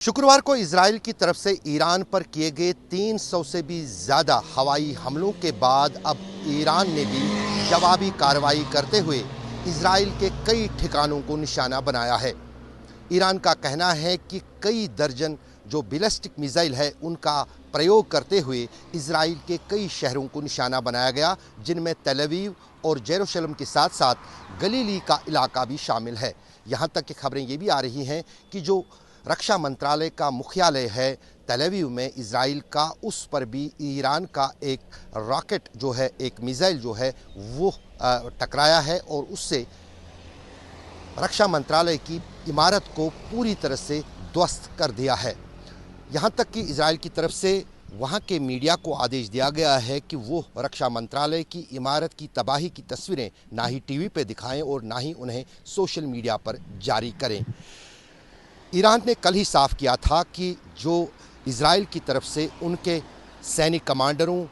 शुक्रवार को इजराइल की तरफ से ईरान पर किए गए 300 से भी ज़्यादा हवाई हमलों के बाद अब ईरान ने भी जवाबी कार्रवाई करते हुए इजराइल के कई ठिकानों को निशाना बनाया है। ईरान का कहना है कि कई दर्जन जो बैलिस्टिक मिसाइल है उनका प्रयोग करते हुए इजराइल के कई शहरों को निशाना बनाया गया, जिनमें तेल अवीव और जेरूशलम के साथ साथ गलीली का इलाका भी शामिल है। यहाँ तक कि खबरें ये भी आ रही हैं कि जो रक्षा मंत्रालय का मुख्यालय है तेल अवीव में इजराइल का, उस पर भी ईरान का एक रॉकेट जो है, एक मिसाइल जो है वो टकराया है और उससे रक्षा मंत्रालय की इमारत को पूरी तरह से ध्वस्त कर दिया है। यहाँ तक कि इजराइल की तरफ से वहाँ के मीडिया को आदेश दिया गया है कि वो रक्षा मंत्रालय की इमारत की तबाही की तस्वीरें ना ही टीवी पर दिखाएं और ना ही उन्हें सोशल मीडिया पर जारी करें। ईरान ने कल ही साफ किया था कि जो इजराइल की तरफ से उनके सैनिक कमांडरों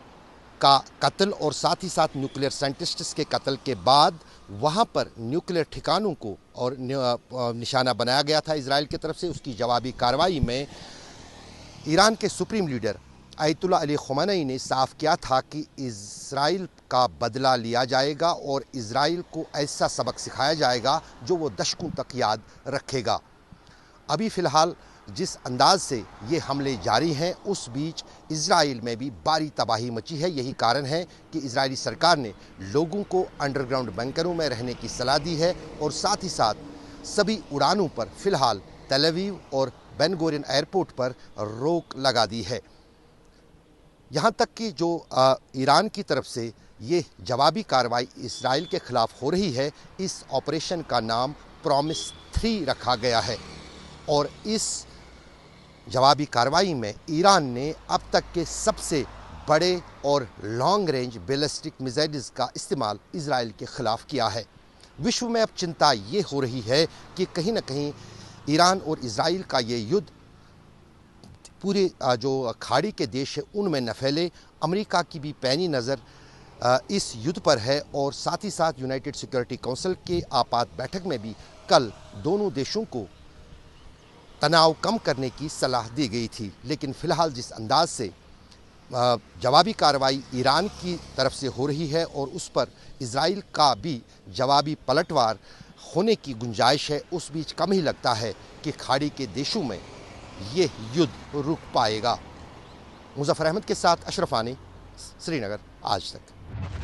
का कत्ल और साथ ही साथ न्यूक्लियर साइंटिस्ट्स के कत्ल के बाद वहाँ पर न्यूक्लियर ठिकानों को और निशाना बनाया गया था इजराइल की तरफ से, उसकी जवाबी कार्रवाई में ईरान के supreme leader Ayatollah Ali Khomeini ने साफ किया था कि इजराइल का बदला लिया जाएगा और इजराइल को ऐसा सबक सिखाया जाएगा जो वो दशकों तक याद रखेगा। अभी फ़िलहाल जिस अंदाज से ये हमले जारी हैं, उस बीच इजराइल में भी भारी तबाही मची है। यही कारण है कि इजरायली सरकार ने लोगों को अंडरग्राउंड बंकरों में रहने की सलाह दी है और साथ ही साथ सभी उड़ानों पर फ़िलहाल तेल अवीव और बेन गुरियन एयरपोर्ट पर रोक लगा दी है। यहाँ तक कि जो ईरान की तरफ से ये जवाबी कार्रवाई इजराइल के ख़िलाफ़ हो रही है, इस ऑपरेशन का नाम प्रॉमिस 3 रखा गया है और इस जवाबी कार्रवाई में ईरान ने अब तक के सबसे बड़े और लॉन्ग रेंज बैलिस्टिक मिसाइल्स का इस्तेमाल इजराइल के ख़िलाफ़ किया है। विश्व में अब चिंता ये हो रही है कि कहीं ना कहीं ईरान और इजराइल का ये युद्ध पूरे जो खाड़ी के देश है उनमें न फैले। अमेरिका की भी पैनी नज़र इस युद्ध पर है और साथ ही साथ यूनाइटेड सिक्योरिटी काउंसिल के आपात बैठक में भी कल दोनों देशों को तनाव कम करने की सलाह दी गई थी। लेकिन फ़िलहाल जिस अंदाज से जवाबी कार्रवाई ईरान की तरफ से हो रही है और उस पर इजराइल का भी जवाबी पलटवार होने की गुंजाइश है, उस बीच कम ही लगता है कि खाड़ी के देशों में ये युद्ध रुक पाएगा। मुज़फ़्फ़र अहमद के साथ अशरफ आनी, श्रीनगर, आज तक।